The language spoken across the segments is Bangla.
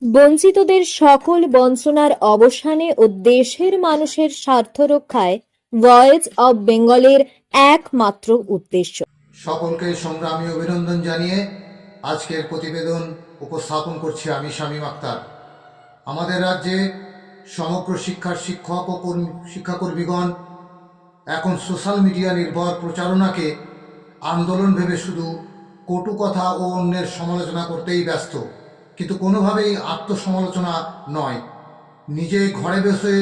বঞ্চিতদের সকল বঞ্চনার অবসানে ও দেশের মানুষের স্বার্থ রক্ষায় ভয়েস অব বেঙ্গলের একমাত্র উদ্দেশ্য। সকলকে সংগ্রামী অভিনন্দন জানিয়ে আজকের প্রতিবেদন উপস্থাপন করছি আমি শামীম আক্তার। আমাদের রাজ্যে সমগ্র শিক্ষার শিক্ষক ও শিক্ষাকর্মীগণ এখন সোশ্যাল মিডিয়া নির্ভর প্রচারণাকে আন্দোলন ভেবে শুধু কটু কথা ও অন্যের সমালোচনা করতেই ব্যস্ত, কিন্তু কোনোভাবেই আত্মসমালোচনা নয়। নিজে ঘরে বসে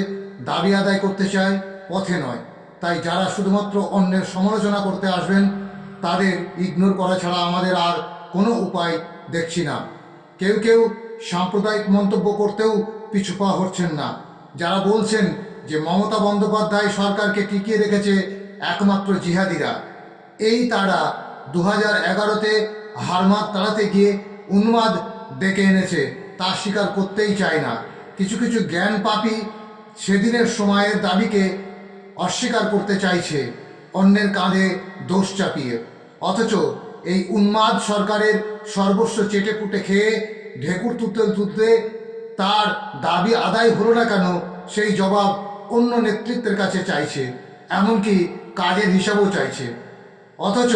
দাবি আদায় করতে চায়, পথে নয়। তাই যারা শুধুমাত্র অন্যের সমালোচনা করতে আসবেন তাদের ইগনোর করা ছাড়া আমাদের আর কোনো উপায় দেখছি না। কেউ কেউ সাম্প্রদায়িক মন্তব্য করতেও পিছু পা হচ্ছেন না। যারা বলছেন যে মমতা বন্দ্যোপাধ্যায় সরকারকে টিকিয়ে রেখেছে একমাত্র জিহাদিরা, এই তারা 2011-তে হারমাত তাড়াতে গিয়ে উন্মাদ ডেকে এনেছে, তা স্বীকার করতেই চায় না। কিছু কিছু জ্ঞান পাপী সেদিনের সময়ের দাবিকে অস্বীকার করতে চাইছে অন্যের কাঁধে দোষ চাপিয়ে। অথচ এই উন্মাদ সরকারের সর্বস্ব চেটে পুটে খেয়ে ঢেকুর তুলতে তুলতে তার দাবি আদায় হলো না কেন সেই জবাব অন্য নেতৃত্বের কাছে চাইছে, এমনকি কাজের হিসাবও চাইছে। অথচ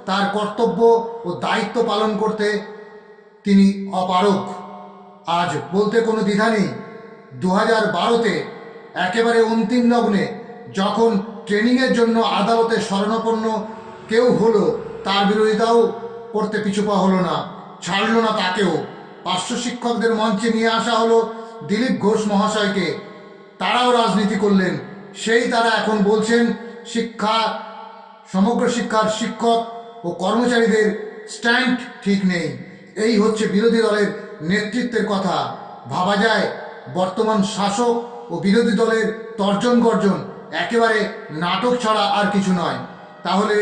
তার কর্তব্য ও দায়িত্ব পালন করতে তিনি অপারগ। আজ বলতে কোনো দ্বিধা নেই, 2012-তে একেবারে অন্তিম লগ্নে যখন ট্রেনিংয়ের জন্য আদালতে শরণাপন্ন কেউ হলো, তার বিরোধিতাও করতে পিছুপা হলো না, ছাড়ল না তাকেও। পার্শ্ব শিক্ষকদের মঞ্চে নিয়ে আসা হলো দিলীপ ঘোষ মহাশয়কে, তারাও রাজনীতি করলেন। সেই তারা এখন বলছেন সমগ্র শিক্ষার শিক্ষক ও কর্মচারীদের স্ট্যান্ড ঠিক নেই। এই হচ্ছে বিরোধী দলের নেতৃত্বের কথা। ভাবা যায় বর্তমান শাসক ও বিরোধী দলের তর্জন গর্জন একেবারে নাটক ছাড়া আর কিছু নয়। তাহলে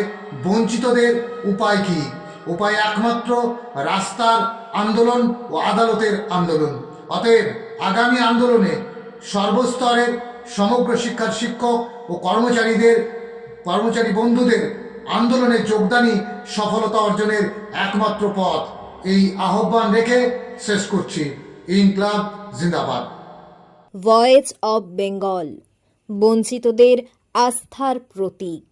বঞ্চিতদের উপায় কি? উপায় একমাত্র রাস্তার আন্দোলন ও আদালতের আন্দোলন। অতএব আগামী আন্দোলনে সর্বস্তরের সমগ্র শিক্ষার শিক্ষক ও কর্মচারী বন্ধুদের আন্দোলনে যোগদানই সফলতা অর্জনের একমাত্র পথ। এই আহ্বান রেখে শেষ করছি। ইনকলাব জিন্দাবাদ। ভয়েস অব বেঙ্গল বঞ্চিতদের আস্থার প্রতীক।